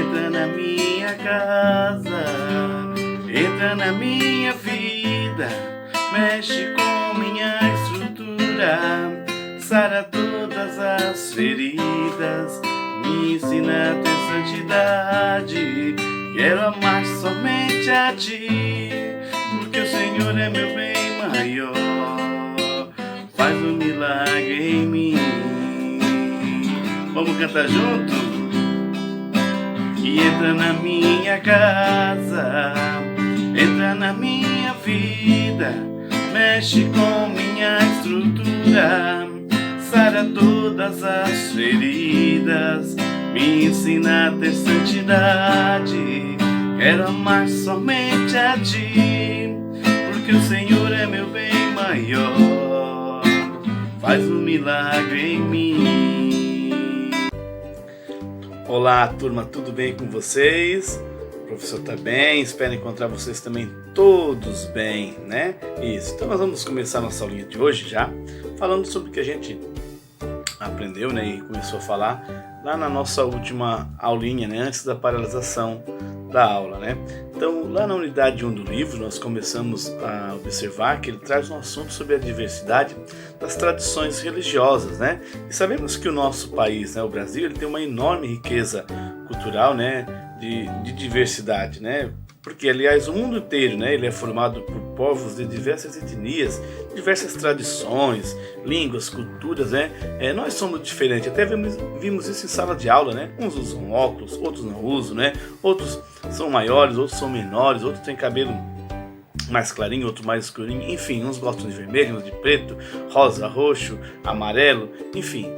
entra na minha casa, entra na minha vida, mexe com minha estrutura, sara todas as feridas, me ensina a ter santidade. Quero amar somente a Ti, porque o Senhor é meu bem maior, faz um milagre em mim. Vamos cantar junto? E entra na minha casa, entra na minha vida, mexe com minha estrutura, sara todas as feridas, me ensina a ter santidade. Quero amar somente a Ti, porque o Senhor é meu bem maior, faz um milagre em mim. Olá, turma, tudo bem com vocês? O professor tá bem, espero encontrar vocês também todos bem, né? Isso, então nós vamos começar nossa aulinha de hoje já, falando sobre o que a gente aprendeu, né, e começou a falar lá na nossa última aulinha, né, antes da paralisação da aula, né? Então, lá na unidade 1 do livro, nós começamos a observar que ele traz um assunto sobre a diversidade das tradições religiosas, né? E sabemos que o nosso país, né, o Brasil, ele tem uma enorme riqueza cultural, né, de diversidade, né? Porque, aliás, o mundo inteiro, né, ele é formado por povos de diversas etnias, diversas tradições, línguas, culturas, né? Nós somos diferentes, até vimos isso em sala de aula, né? Uns usam óculos, outros não usam, né? Outros são maiores, outros são menores, outros têm cabelo mais clarinho, outro mais escurinho, enfim, uns gostam de vermelho, uns de preto, rosa, roxo, amarelo, enfim.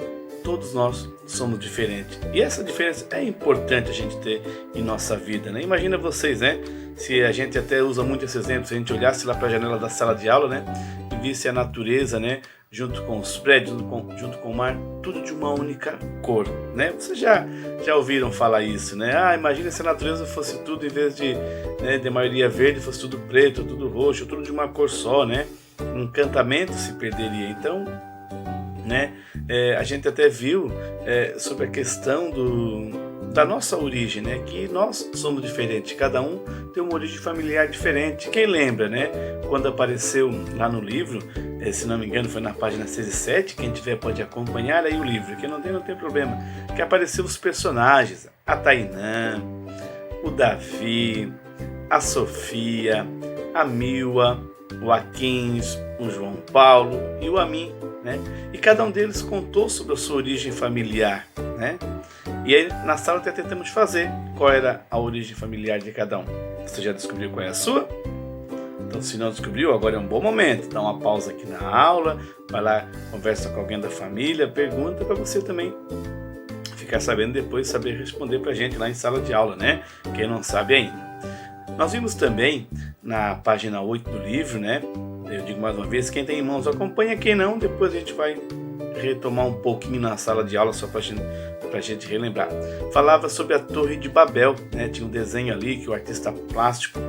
Todos nós somos diferentes. E essa diferença é importante a gente ter em nossa vida, né? Imagina vocês, né? Se a gente até usa muito esse exemplo, se a gente olhasse lá para a janela da sala de aula, né? E visse a natureza, né? Junto com os prédios, junto com o mar, tudo de uma única cor, né? Vocês já ouviram falar isso, né? Ah, imagina se a natureza fosse tudo, em vez de, né, de maioria verde, fosse tudo preto, tudo roxo, tudo de uma cor só, né? O encantamento se perderia. Então, né? A gente até viu sobre a questão da nossa origem, né? Que nós somos diferentes, cada um tem uma origem familiar diferente. Quem lembra, né? Quando apareceu lá no livro, se não me engano foi na página 6 e 7, quem tiver pode acompanhar aí o livro, quem não tem problema, que apareceu os personagens, a Tainã, o Davi, a Sofia, a Milva, o Aquins, o João Paulo e o Amin, né? E cada um deles contou sobre a sua origem familiar, né? E aí na sala até tentamos fazer qual era a origem familiar de cada um. Você já descobriu qual é a sua? Então, se não descobriu, agora é um bom momento. Dá uma pausa aqui na aula, vai lá, conversa com alguém da família, pergunta para você também ficar sabendo depois, saber responder para a gente lá em sala de aula, né? Quem não sabe ainda. Nós vimos também na página 8 do livro, né? Eu digo mais uma vez, quem tem em mãos acompanha, quem não, depois a gente vai retomar um pouquinho na sala de aula só para a gente relembrar. Falava sobre a Torre de Babel, né? Tinha um desenho ali que o artista plástico,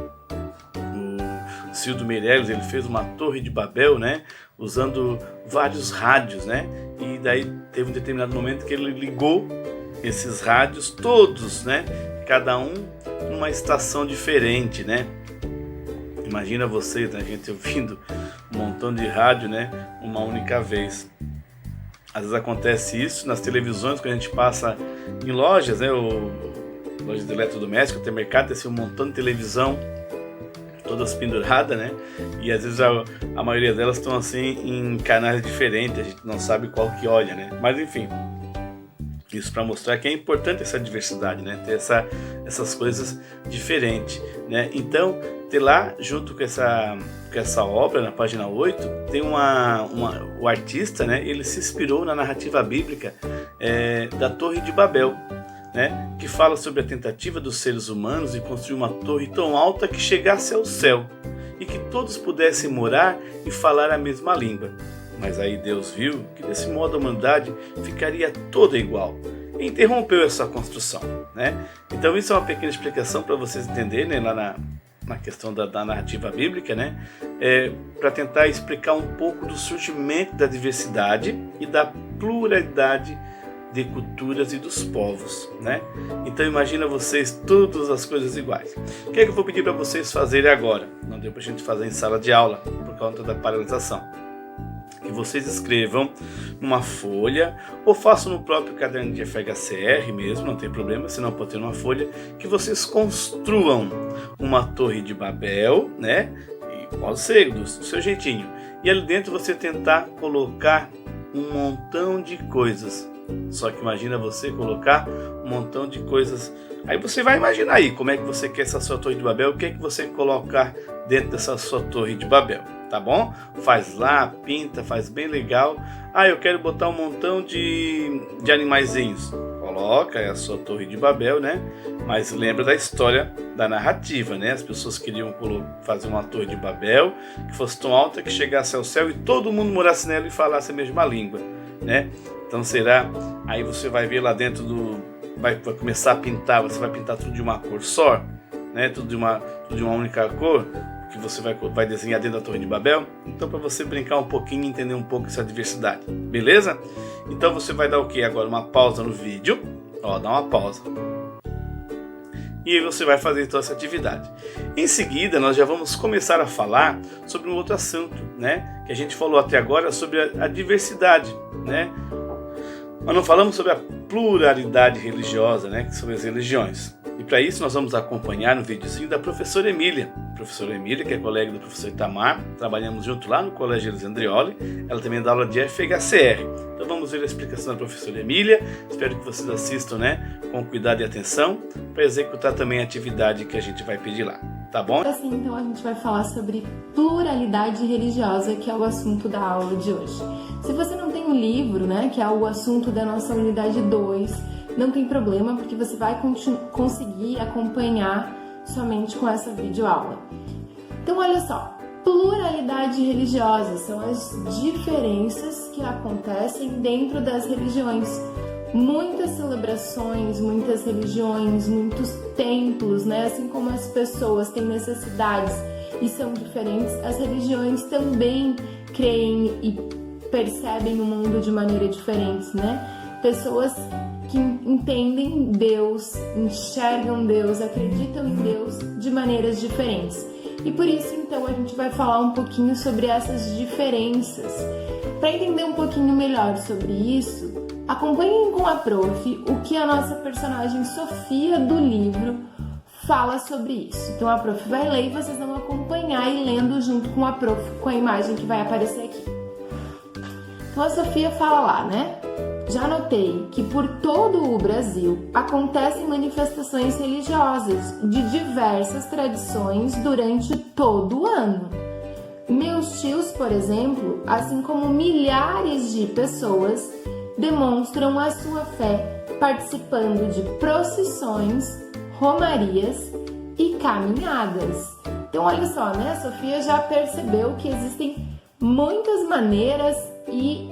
o Cildo Meirelles, ele fez uma Torre de Babel, né? Usando vários rádios, né? E daí teve um determinado momento que ele ligou esses rádios todos, né? Cada um numa estação diferente, né? Imagina vocês, né, a gente ouvindo um montão de rádio, né, uma única vez. Às vezes acontece isso nas televisões, quando a gente passa em lojas, né, lojas de eletrodoméstico, tem mercado, tem assim, um montão de televisão, todas penduradas, né, e às vezes a maioria delas estão assim em canais diferentes, a gente não sabe qual que olha, né, mas enfim. Isso para mostrar que é importante essa diversidade, né? Ter essas coisas diferentes, né? Então, ter lá, junto com essa obra, na página 8, tem o artista, né? Ele se inspirou na narrativa bíblica da Torre de Babel, né? Que fala sobre a tentativa dos seres humanos de construir uma torre tão alta que chegasse ao céu e que todos pudessem morar e falar a mesma língua. Mas aí Deus viu que desse modo a humanidade ficaria toda igual e interrompeu essa construção, né? Então isso é uma pequena explicação para vocês entenderem, né, lá na questão da narrativa bíblica, né? Para tentar explicar um pouco do surgimento da diversidade e da pluralidade de culturas e dos povos, né? Então imagina vocês todas as coisas iguais. O que é que eu vou pedir para vocês fazerem agora? Não deu para a gente fazer em sala de aula por conta da paralisação. Que vocês escrevam numa folha ou façam no próprio caderno de FHCR mesmo, não tem problema, se não pode ter numa folha, que vocês construam uma torre de Babel, né? E pode ser do seu jeitinho. E ali dentro você tentar colocar um montão de coisas. Só que imagina você colocar um montão de coisas. Aí você vai imaginar aí como é que você quer essa sua torre de Babel, o que é que você colocar dentro dessa sua torre de Babel, tá bom? Faz lá, pinta, faz bem legal. Ah, eu quero botar um montão de animaizinhos. Coloca a sua torre de Babel, né? Mas lembra da história da narrativa, né? As pessoas queriam fazer uma torre de Babel que fosse tão alta que chegasse ao céu e todo mundo morasse nela e falasse a mesma língua, né? Então será, aí você vai ver lá dentro vai começar a pintar, você vai pintar tudo de uma cor só, né? Tudo de uma única cor, que você vai desenhar dentro da Torre de Babel. Então para você brincar um pouquinho e entender um pouco essa diversidade, beleza? Então você vai dar o que agora? Uma pausa no vídeo, ó, dá uma pausa. E aí você vai fazer toda essa atividade. Em seguida, nós já vamos começar a falar sobre um outro assunto, né? Que a gente falou até agora sobre a diversidade, né? Nós não falamos sobre a pluralidade religiosa, né? Sobre as religiões. E para isso nós vamos acompanhar no videozinho da professora Emília. Professora Emília, que é colega do professor Itamar, trabalhamos junto lá no Colégio Elis Andreoli. Ela também dá aula de FHCR. Então vamos ver a explicação da professora Emília. Espero que vocês assistam, né, com cuidado e atenção, para executar também a atividade que a gente vai pedir lá. Tá bom? Assim, então a gente vai falar sobre pluralidade religiosa, que é o assunto da aula de hoje. Se você não tem um livro, né, que é o assunto da nossa unidade 2, não tem problema, porque você vai conseguir acompanhar somente com essa videoaula. Então, olha só, pluralidade religiosa são as diferenças que acontecem dentro das religiões. Muitas celebrações, muitas religiões, muitos templos, né? Assim como as pessoas têm necessidades e são diferentes, as religiões também creem e percebem o mundo de maneira diferente, né? Pessoas que entendem Deus, enxergam Deus, acreditam em Deus de maneiras diferentes. E por isso, então, a gente vai falar um pouquinho sobre essas diferenças. Para entender um pouquinho melhor sobre isso, acompanhem com a prof o que a nossa personagem Sofia do livro fala sobre isso. Então a prof vai ler e vocês vão acompanhar e lendo junto com a prof, com a imagem que vai aparecer aqui. Então a Sofia fala lá, né? Já notei que por todo o Brasil acontecem manifestações religiosas de diversas tradições durante todo o ano. Meus tios, por exemplo, assim como milhares de pessoas, demonstram a sua fé participando de procissões, romarias e caminhadas. Então olha só, né? A Sofia já percebeu que existem muitas maneiras e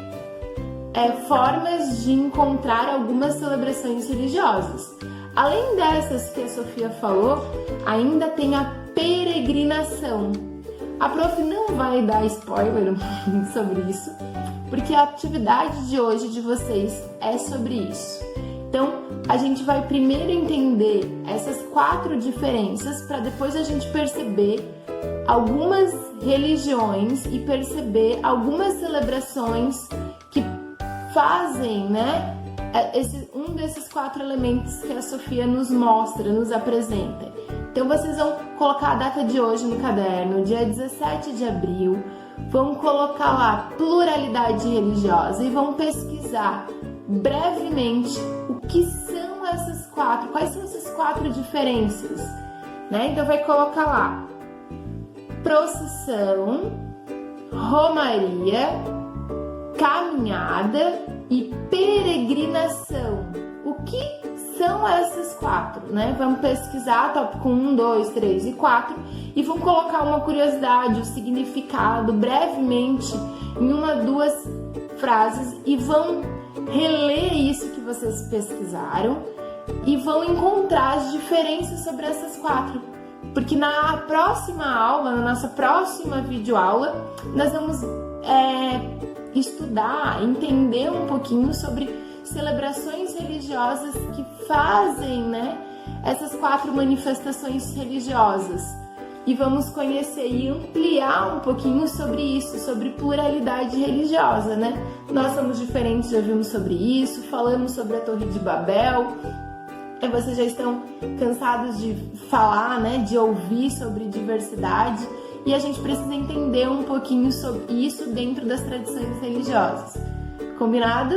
formas de encontrar algumas celebrações religiosas. Além dessas que a Sofia falou, ainda tem a peregrinação. A prof não vai dar spoiler sobre isso, porque a atividade de hoje de vocês é sobre isso. Então, a gente vai primeiro entender essas 4 diferenças para depois a gente perceber algumas religiões e perceber algumas celebrações que fazem, né, um desses 4 elementos que a Sofia nos mostra, nos apresenta. Então vocês vão colocar a data de hoje no caderno, dia 17 de abril, vão colocar lá pluralidade religiosa e vão pesquisar brevemente o que são essas 4, quais são essas 4 diferenças, né? Então vai colocar lá procissão, romaria, caminhada e peregrinação. O que são essas 4, né? Vamos pesquisar tópico 1, 2, 3 e 4 e vão colocar uma curiosidade, o significado brevemente em 1, 2 frases e vão reler isso que vocês pesquisaram e vão encontrar as diferenças sobre essas 4. Porque na próxima aula, na nossa próxima videoaula, nós vamos estudar, entender um pouquinho sobre celebrações religiosas que fazem, né, essas 4 manifestações religiosas. E vamos conhecer e ampliar um pouquinho sobre isso, sobre pluralidade religiosa, né? Nós somos diferentes, já vimos sobre isso, falamos sobre a Torre de Babel. Vocês já estão cansados de falar, né? De ouvir sobre diversidade. E a gente precisa entender um pouquinho sobre isso dentro das tradições religiosas. Combinado?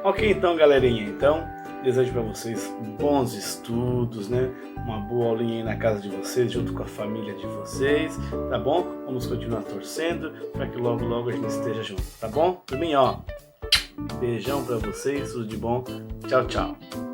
Ok, então, galerinha. Então, desejo para vocês bons estudos, né? Uma boa aulinha aí na casa de vocês, junto com a família de vocês, tá bom? Vamos continuar torcendo para que logo, logo a gente esteja junto, tá bom? Turminha, ó, beijão para vocês, tudo de bom. Tchau, tchau.